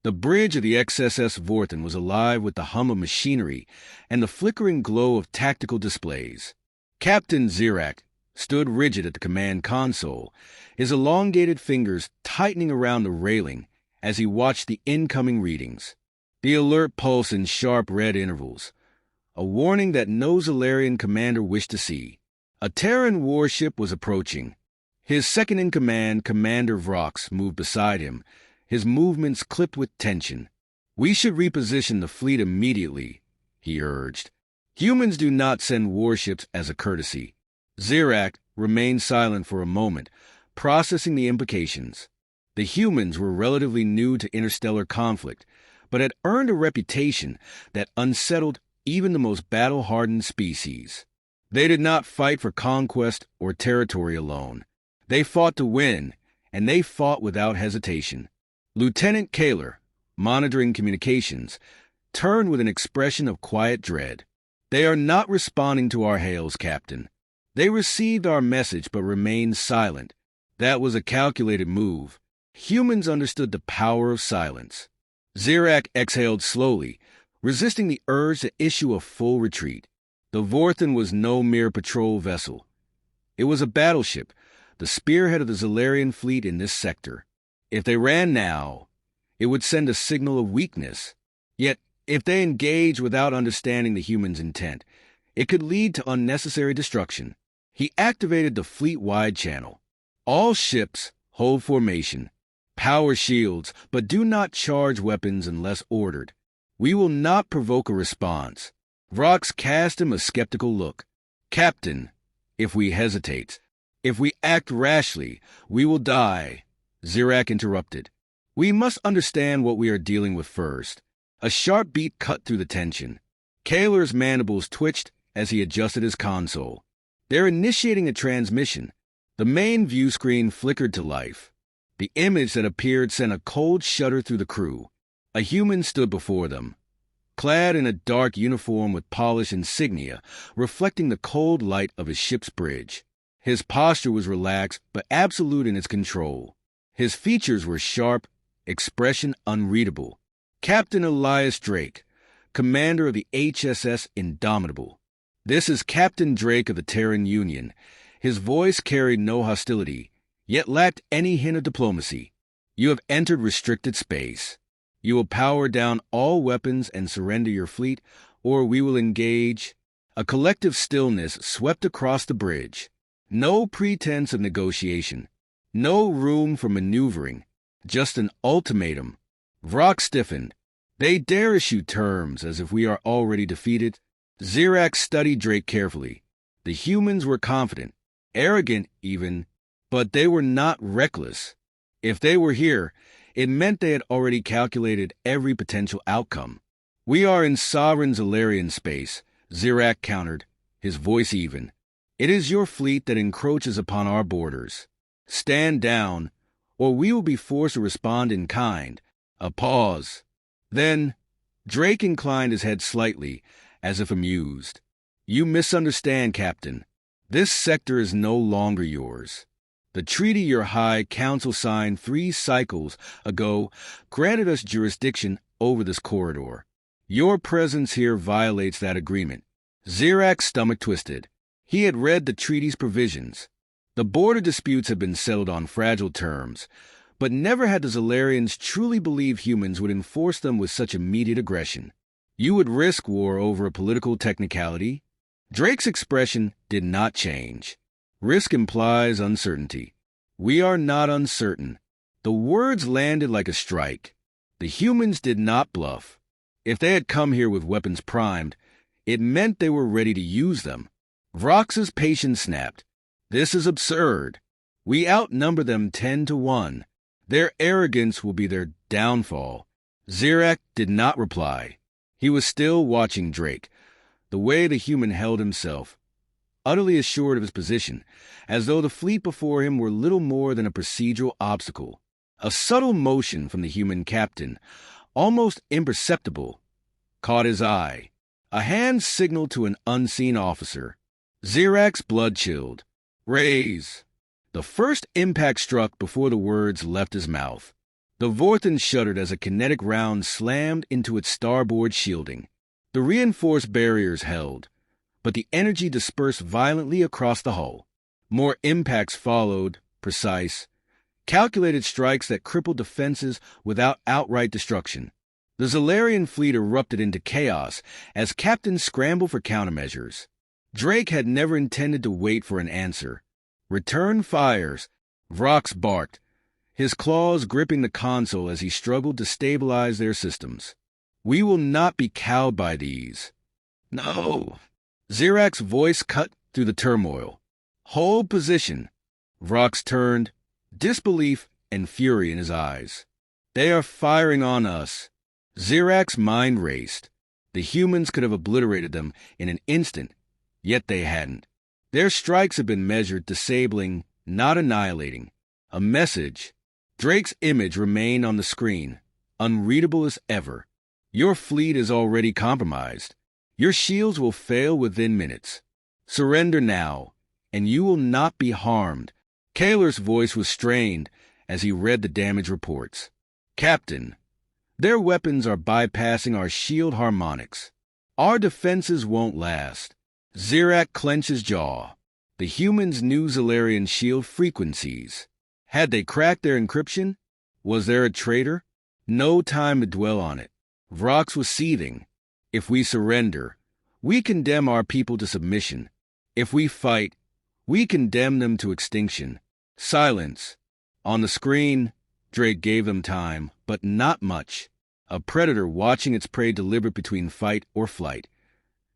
The bridge of the XSS Vorthen was alive with the hum of machinery and the flickering glow of tactical displays. Captain Zirak stood rigid at the command console, his elongated fingers tightening around the railing as he watched the incoming readings. The alert pulsed in sharp red intervals, a warning that no Zalarian commander wished to see. A Terran warship was approaching. His second-in-command, Commander Vrox, moved beside him, his movements clipped with tension. "We should reposition the fleet immediately," he urged. "Humans do not send warships as a courtesy." Zirak remained silent for a moment, processing the implications. The humans were relatively new to interstellar conflict, but had earned a reputation that unsettled even the most battle-hardened species. They did not fight for conquest or territory alone. They fought to win, and they fought without hesitation. Lieutenant Kaler, monitoring communications, turned with an expression of quiet dread. "They are not responding to our hails, Captain. They received our message but remained silent. That was a calculated move. Humans understood the power of silence." Zirak exhaled slowly, resisting the urge to issue a full retreat. The Vorthen was no mere patrol vessel. It was a battleship, the spearhead of the Zalarian fleet in this sector. If they ran now, it would send a signal of weakness. Yet, if they engaged without understanding the human's intent, it could lead to unnecessary destruction. He activated the fleet-wide channel. "All ships, hold formation. Power shields, but do not charge weapons unless ordered. We will not provoke a response." Vrox cast him a skeptical look. "Captain, if we hesitate, if we act rashly, we will die." Zirak interrupted. "We must understand what we are dealing with first." A sharp beat cut through the tension. Kaler's mandibles twitched as he adjusted his console. "They're initiating a transmission." The main view screen flickered to life. The image that appeared sent a cold shudder through the crew. A human stood before them, clad in a dark uniform with polished insignia, reflecting the cold light of his ship's bridge. His posture was relaxed but absolute in its control. His features were sharp, expression unreadable. "Captain Elias Drake, commander of the HSS Indomitable. This is Captain Drake of the Terran Union." His voice carried no hostility, yet lacked any hint of diplomacy. "You have entered restricted space. You will power down all weapons and surrender your fleet, or we will engage." A collective stillness swept across the bridge. No pretense of negotiation. No room for maneuvering. Just an ultimatum. Vrox stiffened. "They dare issue terms as if we are already defeated." Zirak studied Drake carefully. The humans were confident, arrogant even, but they were not reckless. If they were here, it meant they had already calculated every potential outcome. "We are in sovereign Zalarian space," Zirak countered, his voice even. "It is your fleet that encroaches upon our borders. Stand down, or we will be forced to respond in kind." A pause. Then, Drake inclined his head slightly, as if amused. "You misunderstand, Captain. This sector is no longer yours. The treaty your High Council signed 3 cycles ago granted us jurisdiction over this corridor. Your presence here violates that agreement." Zirak's stomach twisted. He had read the treaty's provisions. The border disputes had been settled on fragile terms, but never had the Zalarians truly believed humans would enforce them with such immediate aggression. "You would risk war over a political technicality?" Drake's expression did not change. "Risk implies uncertainty. We are not uncertain." The words landed like a strike. The humans did not bluff. If they had come here with weapons primed, it meant they were ready to use them. Vrox's patience snapped. "This is absurd. We outnumber them 10-1. Their arrogance will be their downfall." Zirak did not reply. He was still watching Drake, the way the human held himself, utterly assured of his position, as though the fleet before him were little more than a procedural obstacle. A subtle motion from the human captain, almost imperceptible, caught his eye. A hand signaled to an unseen officer. Zirak's blood chilled. "Raise." The first impact struck before the words left his mouth. The Vorthen shuddered as a kinetic round slammed into its starboard shielding. The reinforced barriers held, but the energy dispersed violently across the hull. More impacts followed, precise, calculated strikes that crippled defenses without outright destruction. The Zalarian fleet erupted into chaos as captains scrambled for countermeasures. Drake had never intended to wait for an answer. "Return fires," Vrox barked, his claws gripping the console as he struggled to stabilize their systems. "We will not be cowed by these." "No." Zirak's voice cut through the turmoil. "Hold position." Vrox turned, disbelief and fury in his eyes. "They are firing on us." Zirak's mind raced. The humans could have obliterated them in an instant, yet they hadn't. Their strikes had been measured, disabling, not annihilating. A message. Drake's image remained on the screen, unreadable as ever. "Your fleet is already compromised. Your shields will fail within minutes. Surrender now, and you will not be harmed." Kaler's voice was strained as he read the damage reports. "Captain, their weapons are bypassing our shield harmonics. Our defenses won't last." Zirak clenched his jaw. The humans knew Zalarian shield frequencies. Had they cracked their encryption? Was there a traitor? No time to dwell on it. Vrox was seething. "If we surrender, we condemn our people to submission. If we fight, we condemn them to extinction." Silence. On the screen, Drake gave them time, but not much. A predator watching its prey deliberate between fight or flight.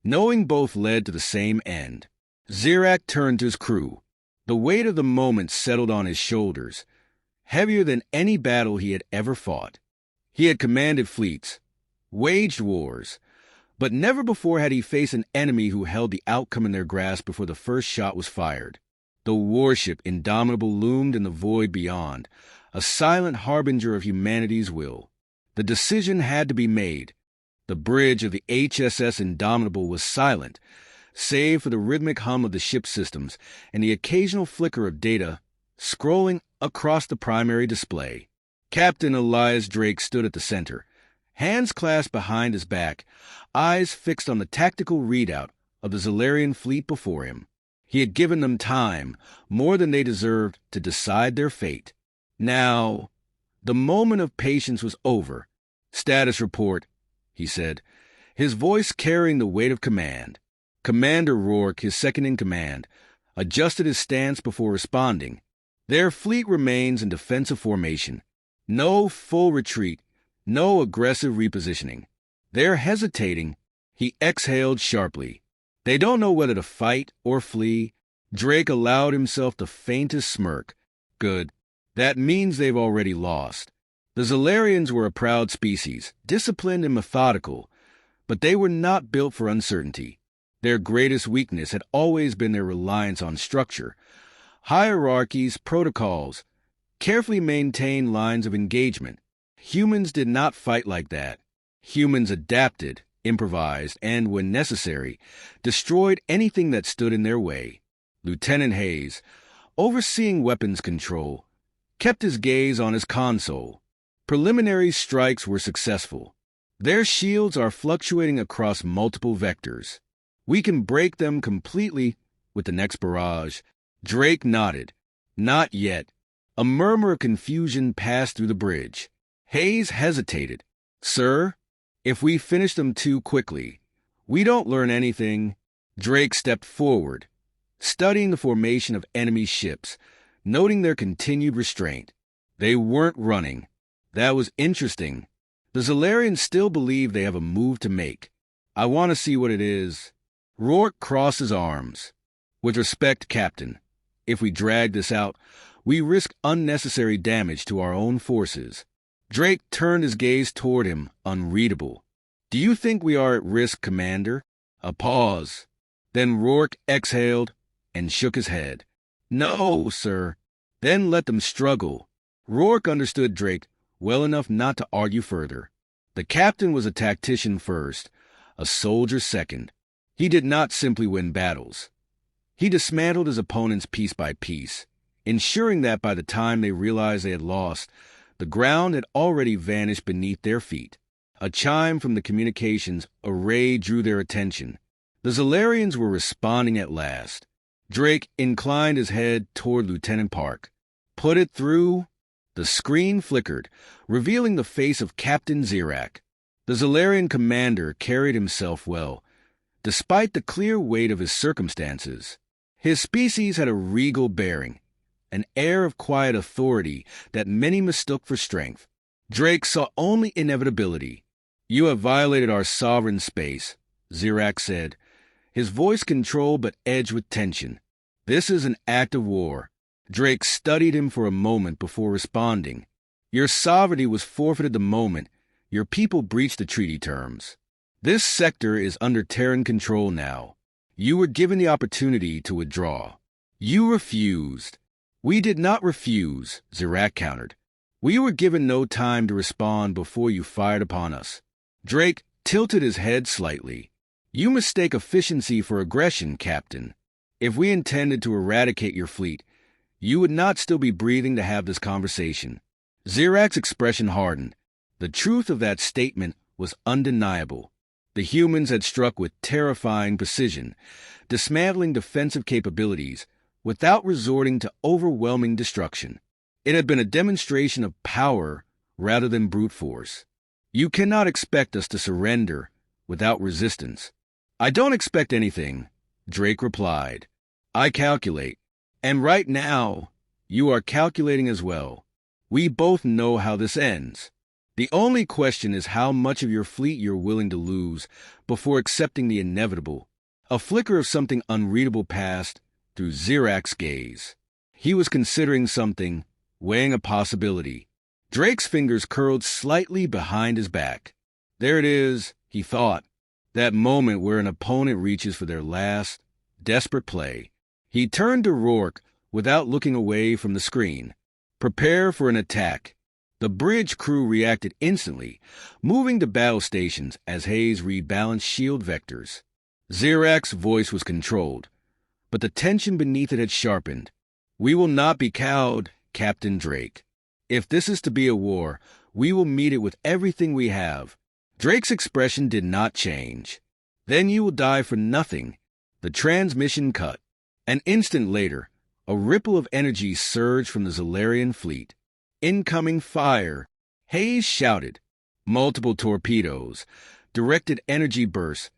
Knowing both led to the same end. Zirak turned to his crew. The weight of the moment settled on his shoulders, heavier than any battle he had ever fought. He had commanded fleets, waged wars, but never before had he faced an enemy who held the outcome in their grasp before the first shot was fired. The warship, indomitable, loomed in the void beyond, a silent harbinger of humanity's will. The decision had to be made. The bridge of the HSS Indomitable was silent, save for the rhythmic hum of the ship's systems and the occasional flicker of data scrolling across the primary display. Captain Elias Drake stood at the center, hands clasped behind his back, eyes fixed on the tactical readout of the Zalarian fleet before him. He had given them time, more than they deserved, to decide their fate. Now, the moment of patience was over. "Status report," he said, his voice carrying the weight of command. Commander Rourke, his second-in-command, adjusted his stance before responding. "Their fleet remains in defensive formation. No full retreat, no aggressive repositioning. They're hesitating." He exhaled sharply. "They don't know whether to fight or flee." Drake allowed himself the faintest smirk. "Good. That means they've already lost." The Zalarians were a proud species, disciplined and methodical, but they were not built for uncertainty. Their greatest weakness had always been their reliance on structure, hierarchies, protocols, carefully maintained lines of engagement. Humans did not fight like that. Humans adapted, improvised, and, when necessary, destroyed anything that stood in their way. Lieutenant Hayes, overseeing weapons control, kept his gaze on his console. Preliminary strikes were successful. Their shields are fluctuating across multiple vectors. We can break them completely with the next barrage. Drake nodded. Not yet. A murmur of confusion passed through the bridge. Hayes hesitated. "Sir, if we finish them too quickly, we don't learn anything." Drake stepped forward, studying the formation of enemy ships, noting their continued restraint. They weren't running. That was interesting. The Zalarians still believe they have a move to make. "I want to see what it is." Rourke crossed his arms. "With respect, Captain, if we drag this out, we risk unnecessary damage to our own forces." Drake turned his gaze toward him, unreadable. "Do you think we are at risk, Commander?" A pause. Then Rourke exhaled and shook his head. "No, sir." "Then let them struggle." Rourke understood Drake well enough not to argue further. The captain was a tactician first, a soldier second. He did not simply win battles. He dismantled his opponents piece by piece, ensuring that by the time they realized they had lost, The ground had already vanished beneath their feet. A chime from the communications array drew their attention. The Zolarians were responding at last. Drake inclined his head toward Lieutenant Park. "Put it through." The screen flickered, revealing the face of Captain Zirak. The Zolarian commander carried himself well, despite the clear weight of his circumstances. His species had a regal bearing, an air of quiet authority that many mistook for strength. Drake saw only inevitability. "You have violated our sovereign space," Zirak said, his voice controlled but edged with tension. "This is an act of war." Drake studied him for a moment before responding. "Your sovereignty was forfeited the moment your people breached the treaty terms. This sector is under Terran control now. You were given the opportunity to withdraw. You refused." "We did not refuse," Zirak countered. "We were given no time to respond before you fired upon us." Drake tilted his head slightly. "You mistake efficiency for aggression, Captain. If we intended to eradicate your fleet, you would not still be breathing to have this conversation." Zirak's expression hardened. The truth of that statement was undeniable. The humans had struck with terrifying precision, dismantling defensive capabilities without resorting to overwhelming destruction. It had been a demonstration of power rather than brute force. "You cannot expect us to surrender without resistance." "I don't expect anything," Drake replied. "I calculate. And right now, you are calculating as well. We both know how this ends. The only question is how much of your fleet you're willing to lose before accepting the inevitable." A flicker of something unreadable passed through Zirak's gaze. He was considering something, weighing a possibility. Drake's fingers curled slightly behind his back. There it is, he thought. That moment where an opponent reaches for their last, desperate play. He turned to Rourke without looking away from the screen. "Prepare for an attack." The bridge crew reacted instantly, moving to battle stations as Hayes rebalanced shield vectors. Zirak's voice was controlled, but the tension beneath it had sharpened. "We will not be cowed, Captain Drake. If this is to be a war, we will meet it with everything we have." Drake's expression did not change. "Then you will die for nothing." The transmission cut. An instant later, a ripple of energy surged from the Zolarian fleet. "Incoming fire!" Hayes shouted. Multiple torpedoes, directed energy bursts,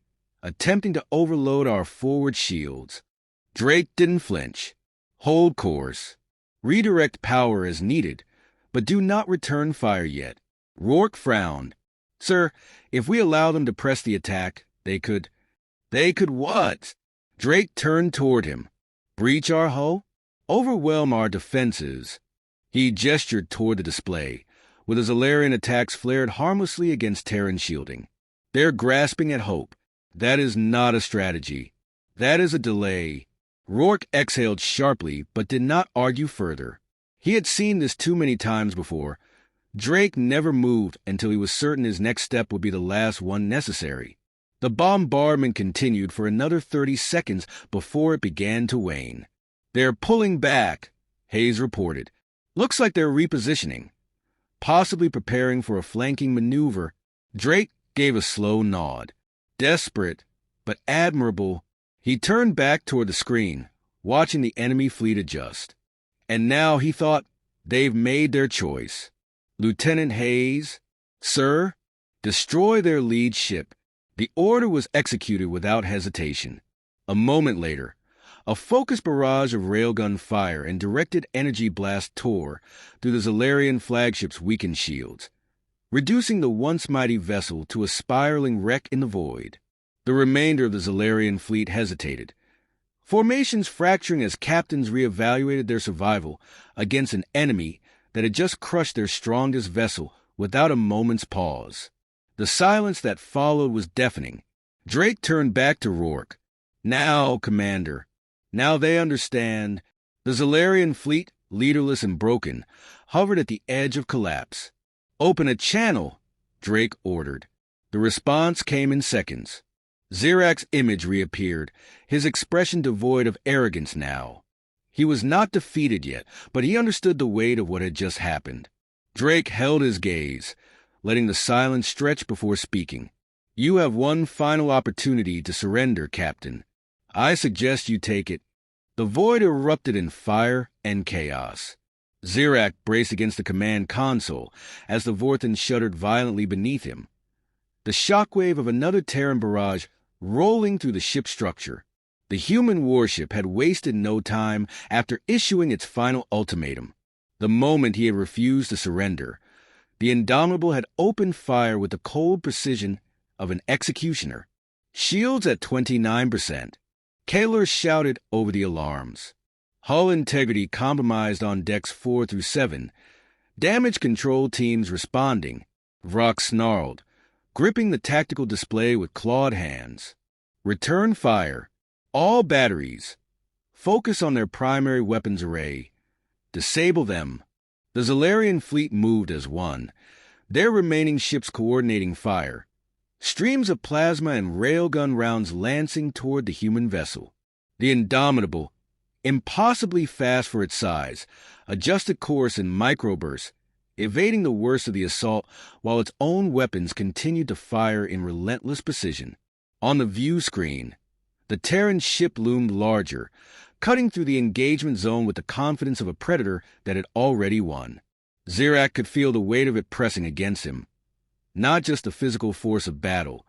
attempting to overload our forward shields. Drake didn't flinch. "Hold course. Redirect power as needed, but do not return fire yet." Rourke frowned. "Sir, if we allow them to press the attack, they could..." "They could what?" Drake turned toward him. "Breach our hull? Overwhelm our defenses." He gestured toward the display, where the Zolarian attacks flared harmlessly against Terran shielding. "They're grasping at hope. That is not a strategy. That is a delay." Rourke exhaled sharply, but did not argue further. He had seen this too many times before. Drake never moved until he was certain his next step would be the last one necessary. The bombardment continued for another 30 seconds before it began to wane. "They're pulling back," Hayes reported. "Looks like they're repositioning, possibly preparing for a flanking maneuver." Drake gave a slow nod. Desperate, but admirable, he turned back toward the screen, watching the enemy fleet adjust. And now, he thought, they've made their choice. "Lieutenant Hayes." "Sir?" "Destroy their lead ship." The order was executed without hesitation. A moment later, a focused barrage of railgun fire and directed energy blast tore through the Zolarian flagship's weakened shields, reducing the once mighty vessel to a spiraling wreck in the void. The remainder of the Zolarian fleet hesitated, formations fracturing as captains reevaluated their survival against an enemy that had just crushed their strongest vessel without a moment's pause. The silence that followed was deafening. Drake turned back to Rourke. "Now, Commander. Now they understand." The Zolarian fleet, leaderless and broken, hovered at the edge of collapse. "Open a channel," Drake ordered. The response came in seconds. Zirak's image reappeared, his expression devoid of arrogance now. He was not defeated yet, but he understood the weight of what had just happened. Drake held his gaze, letting the silence stretch before speaking. "You have one final opportunity to surrender, Captain. I suggest you take it." The void erupted in fire and chaos. Zirak braced against the command console as the Vorthan shuddered violently beneath him. The shockwave of another Terran barrage rolling through the ship's structure. The human warship had wasted no time after issuing its final ultimatum. The moment he had refused to surrender, the Indomitable had opened fire with the cold precision of an executioner. "Shields at 29%. Kaler shouted over the alarms. Hull integrity compromised on decks 4 through 7. Damage control teams responding. Vrock snarled, gripping the tactical display with clawed hands. "Return fire. All batteries. Focus on their primary weapons array. Disable them." The Zalarian fleet moved as one, their remaining ships coordinating fire. Streams of plasma and railgun rounds lancing toward the human vessel. The Indomitable, impossibly fast for its size, adjusted course in microbursts, evading the worst of the assault while its own weapons continued to fire in relentless precision. On the view screen, the Terran ship loomed larger, cutting through the engagement zone with the confidence of a predator that had already won. Zirak could feel the weight of it pressing against him. Not just the physical force of battle,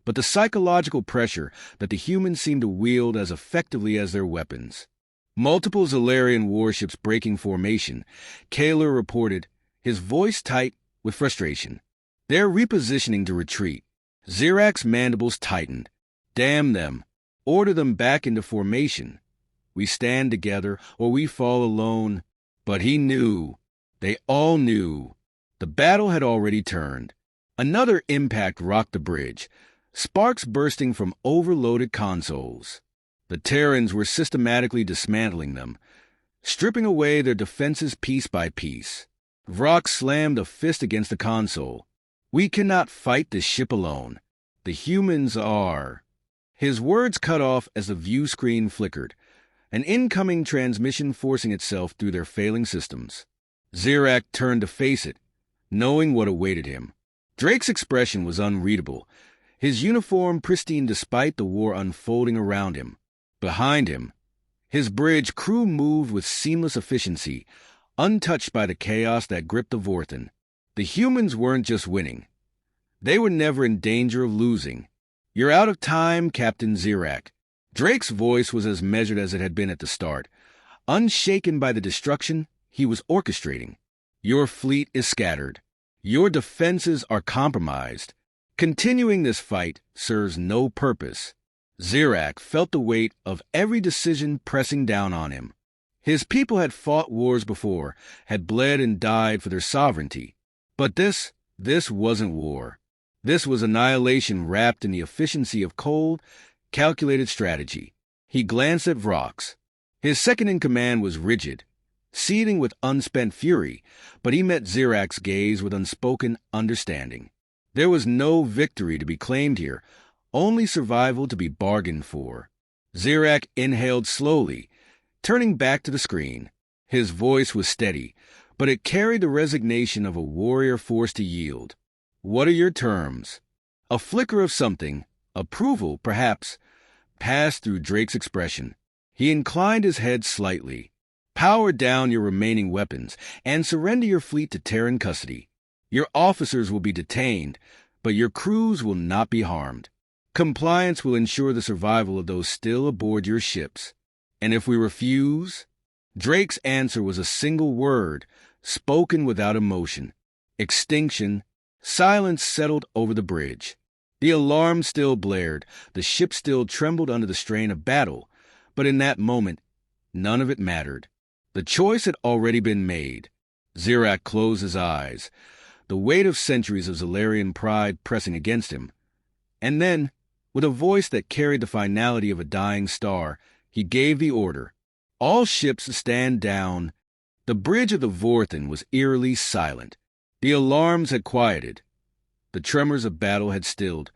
but the psychological pressure that the humans seemed to wield as effectively as their weapons. Multiple Zalarian warships breaking formation, Kaler reported, his voice tight with frustration. "They're repositioning to retreat." Zirak's mandibles tightened. "Damn them. Order them back into formation. We stand together or we fall alone." But he knew. They all knew. The battle had already turned. Another impact rocked the bridge, sparks bursting from overloaded consoles. The Terrans were systematically dismantling them, stripping away their defenses piece by piece. Vrock slammed a fist against the console. "We cannot fight this ship alone. The humans are." His words cut off as the view screen flickered, an incoming transmission forcing itself through their failing systems. Zirak turned to face it, knowing what awaited him. Drake's expression was unreadable, his uniform pristine despite the war unfolding around him. Behind him, his bridge crew moved with seamless efficiency, untouched by the chaos that gripped the Vorthan. The humans weren't just winning. They were never in danger of losing. "You're out of time, Captain Zirak." Drake's voice was as measured as it had been at the start, unshaken by the destruction he was orchestrating. "Your fleet is scattered. Your defenses are compromised. Continuing this fight serves no purpose." Zirak felt the weight of every decision pressing down on him. His people had fought wars before, had bled and died for their sovereignty. But this wasn't war. This was annihilation wrapped in the efficiency of cold, calculated strategy. He glanced at Vrox. His second-in-command was rigid, seething with unspent fury, but he met Zirak's gaze with unspoken understanding. There was no victory to be claimed here, only survival to be bargained for. Zirak inhaled slowly, turning back to the screen. His voice was steady, but it carried the resignation of a warrior forced to yield. "What are your terms?" A flicker of something, approval perhaps, passed through Drake's expression. He inclined his head slightly. "Power down your remaining weapons and surrender your fleet to Terran custody. Your officers will be detained, but your crews will not be harmed. Compliance will ensure the survival of those still aboard your ships. And if we refuse?" Drake's answer was a single word, spoken without emotion. Extinction. Silence settled over the bridge. The alarm still blared, the ship still trembled under the strain of battle, but in that moment, none of it mattered. The choice had already been made. Zirak closed his eyes, the weight of centuries of Zalarian pride pressing against him. And then, with a voice that carried the finality of a dying star, he gave the order. "All ships stand down." The bridge of the Vorthan was eerily silent. The alarms had quieted. The tremors of battle had stilled,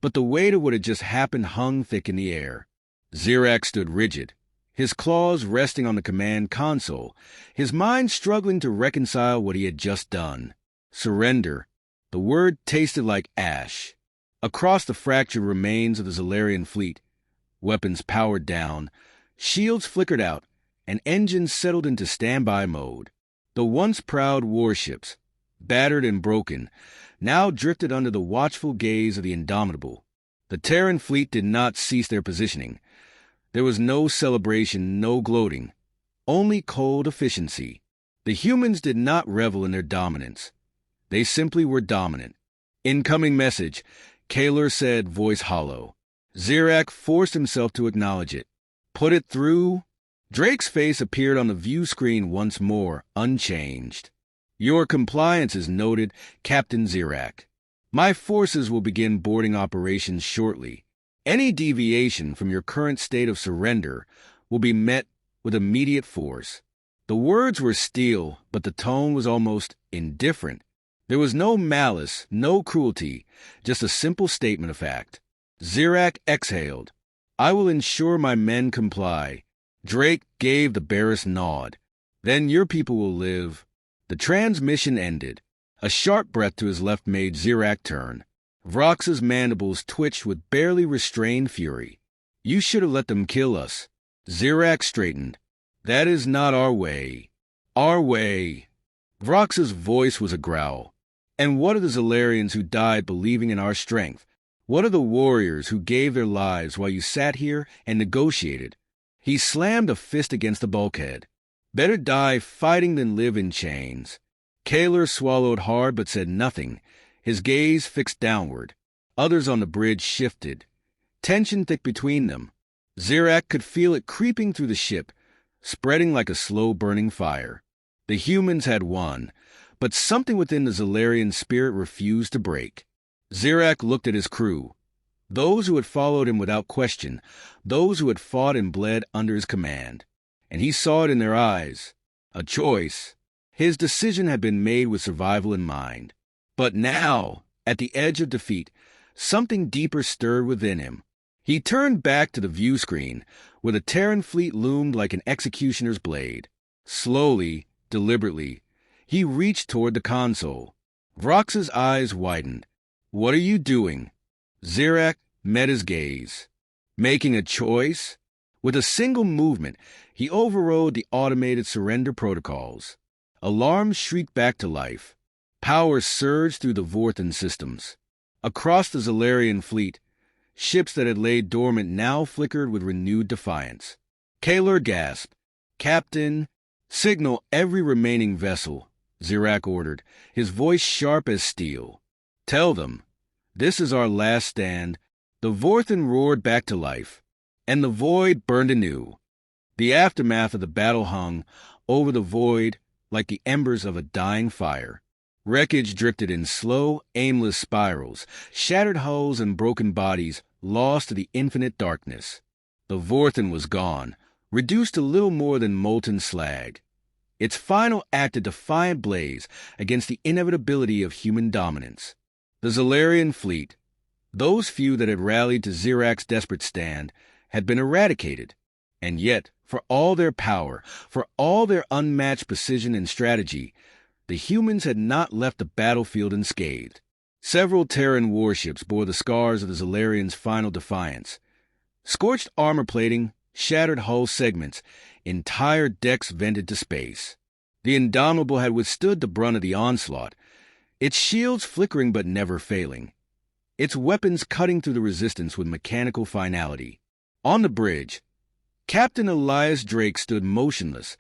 but the weight of what had just happened hung thick in the air. Zirak stood rigid, his claws resting on the command console, his mind struggling to reconcile what he had just done. Surrender. The word tasted like ash. Across the fractured remains of the Zalarian fleet, weapons powered down, shields flickered out, and engines settled into standby mode. The once proud warships, battered and broken, now drifted under the watchful gaze of the Indomitable. The Terran fleet did not cease their positioning. There was no celebration, no gloating, only cold efficiency. The humans did not revel in their dominance. They simply were dominant. Incoming message, Kaler said, voice hollow. Zirak forced himself to acknowledge it. Put it through. Drake's face appeared on the view screen once more, unchanged. Your compliance is noted, Captain Zirak. My forces will begin boarding operations shortly. Any deviation from your current state of surrender will be met with immediate force. The words were steel, but the tone was almost indifferent. There was no malice, no cruelty, just a simple statement of fact. Zirak exhaled. I will ensure my men comply. Drake gave the barest nod. Then your people will live. The transmission ended. A sharp breath to his left made Zirak turn. Vrox's mandibles twitched with barely restrained fury. You should have let them kill us. Zirak straightened. That is not our way. Our way. Vrox's voice was a growl. And what of the Zalarians who died believing in our strength? What of the warriors who gave their lives while you sat here and negotiated? He slammed a fist against the bulkhead. Better die fighting than live in chains. Kaler swallowed hard but said nothing, his gaze fixed downward. Others on the bridge shifted. Tension thick between them. Zirak could feel it creeping through the ship, spreading like a slow-burning fire. The humans had won, but something within the Zalarian spirit refused to break. Zirak looked at his crew. Those who had followed him without question, those who had fought and bled under his command. And he saw it in their eyes. A choice. His decision had been made with survival in mind. But now, at the edge of defeat, something deeper stirred within him. He turned back to the view screen, where the Terran fleet loomed like an executioner's blade. Slowly, deliberately, he reached toward the console. Vrox's eyes widened. What are you doing? Zirak met his gaze. Making a choice? With a single movement, he overrode the automated surrender protocols. Alarms shrieked back to life. Power surged through the Vorthan systems. Across the Zalarian fleet, ships that had laid dormant now flickered with renewed defiance. Kaler gasped. Captain, signal every remaining vessel, Zirak ordered, his voice sharp as steel. Tell them, this is our last stand. The Vorthan roared back to life, and the void burned anew. The aftermath of the battle hung over the void like the embers of a dying fire. Wreckage drifted in slow, aimless spirals, shattered hulls and broken bodies lost to the infinite darkness. The Vorthan was gone, reduced to little more than molten slag. Its final act a defiant blaze against the inevitability of human dominance. The Zalarian fleet, those few that had rallied to Zirak's desperate stand, had been eradicated. And yet, for all their power, for all their unmatched precision and strategy, the humans had not left the battlefield unscathed. Several Terran warships bore the scars of the Zalarians' final defiance. Scorched armor plating, shattered hull segments, entire decks vented to space. The Indomitable had withstood the brunt of the onslaught, its shields flickering but never failing, its weapons cutting through the resistance with mechanical finality. On the bridge, Captain Elias Drake stood motionless,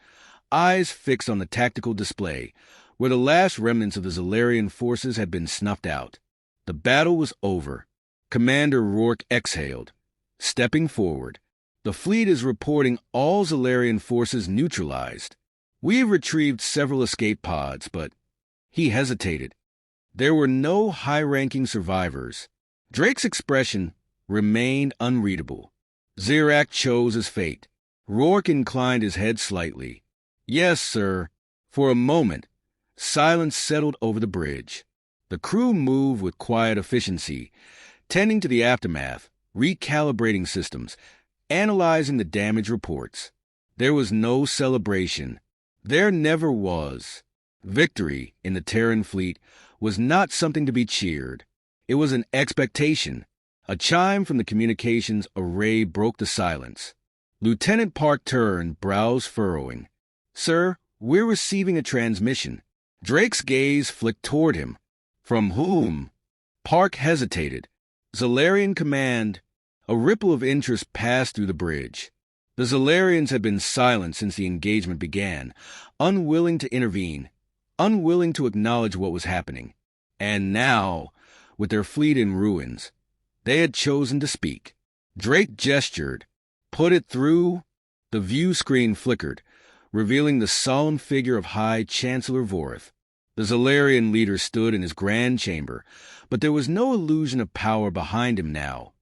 eyes fixed on the tactical display, where the last remnants of the Zalarian forces had been snuffed out. The battle was over. Commander Rourke exhaled. Stepping forward, the fleet is reporting all Zalarian forces neutralized. We've retrieved several escape pods, but he hesitated. There were no high-ranking survivors. Drake's expression remained unreadable. Zirak chose his fate. Rourke inclined his head slightly. Yes, sir. For a moment, silence settled over the bridge. The crew moved with quiet efficiency, tending to the aftermath, recalibrating systems, analyzing the damage reports. There was no celebration. There never was. Victory in the Terran fleet was not something to be cheered. It was an expectation. A chime from the communications array broke the silence. Lieutenant Park turned, brows furrowing. "Sir, we're receiving a transmission." Drake's gaze flicked toward him. "From whom?" Park hesitated. "Zalarian command." A ripple of interest passed through the bridge. The Zalarians had been silent since the engagement began, unwilling to intervene, unwilling to acknowledge what was happening. And now, with their fleet in ruins, they had chosen to speak. Drake gestured. "Put it through." The view screen flickered, revealing the solemn figure of High Chancellor Vorth. The Zalarian leader stood in his grand chamber, but there was no illusion of power behind him now,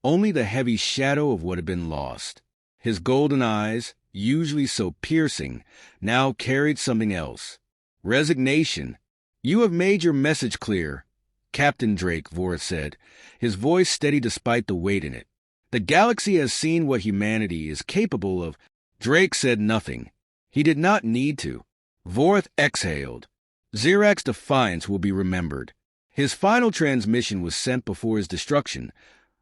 only the heavy shadow of what had been lost. His golden eyes, usually so piercing, now carried something else. Resignation. "You have made your message clear, Captain Drake," Vorth said, his voice steady despite the weight in it. "The galaxy has seen what humanity is capable of." Drake said nothing. He did not need to. Vorth exhaled. Zirak's defiance will be remembered. His final transmission was sent before his destruction,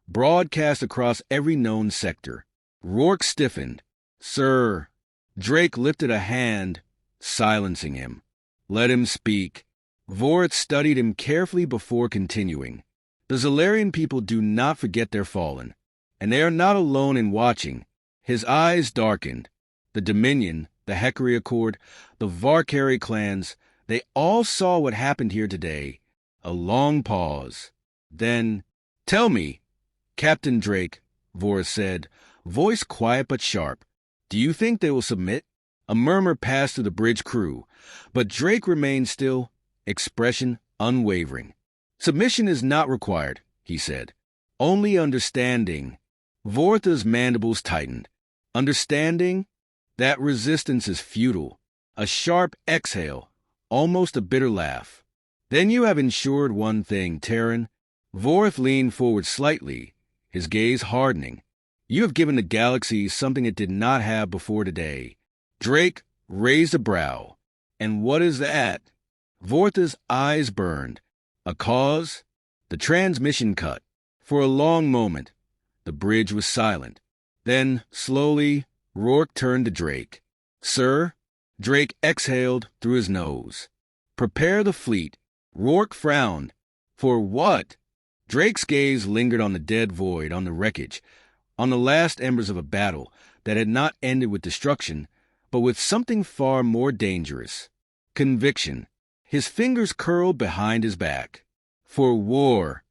broadcast across every known sector. Rourke stiffened. "Sir." Drake lifted a hand, silencing him. "Let him speak." Vorth studied him carefully before continuing. "The Zalarian people do not forget their fallen, and they are not alone in watching." His eyes darkened. The Dominion, the Hecary Accord, the Varkari clans, they all saw what happened here today. A long pause. Then, "Tell me, Captain Drake," Vorth said, voice quiet but sharp, "do you think they will submit?" A murmur passed through the bridge crew, but Drake remained still, expression unwavering. "Submission is not required," he said. "Only understanding." Vorth's mandibles tightened. "Understanding? That resistance is futile." A sharp exhale, almost a bitter laugh. "Then you have ensured one thing, Terran." Vorth leaned forward slightly, his gaze hardening. "You have given the galaxy something it did not have before today." Drake raised a brow. "And what is that?" Vorth's eyes burned. "A cause?" The transmission cut. For a long moment, the bridge was silent. Then, slowly, Rourke turned to Drake. "Sir?" Drake exhaled through his nose. "Prepare the fleet." Rourke frowned. "For what?" Drake's gaze lingered on the dead void, on the wreckage, on the last embers of a battle that had not ended with destruction, but with something far more dangerous. Conviction. His fingers curled behind his back. "For war."